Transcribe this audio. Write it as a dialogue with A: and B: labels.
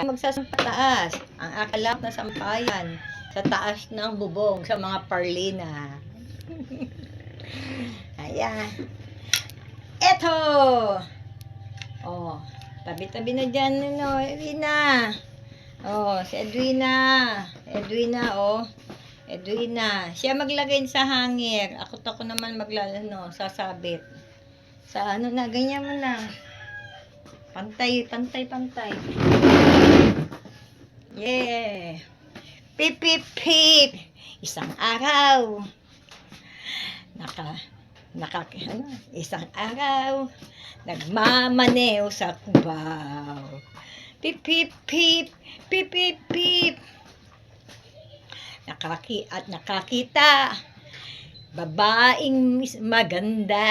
A: Magsasampataas. Ang akala na sampayan sa taas ng bubong sa mga parlina. Ayan. Eto! Oh, tabi-tabi na dyan, Edwina. Oh, si Edwina. Edwina, oh. Edwina. Siya maglagay sa hangir. Ako naman sasabit. Sa na, ganyan mo lang. Pantay. Yeah. Pip, pip, pip. Isang araw. Isang araw. Nagmamaneo sa Cubao. Pip, pip, pip. Pip, pip, pip. Nakakita. Babaeng maganda.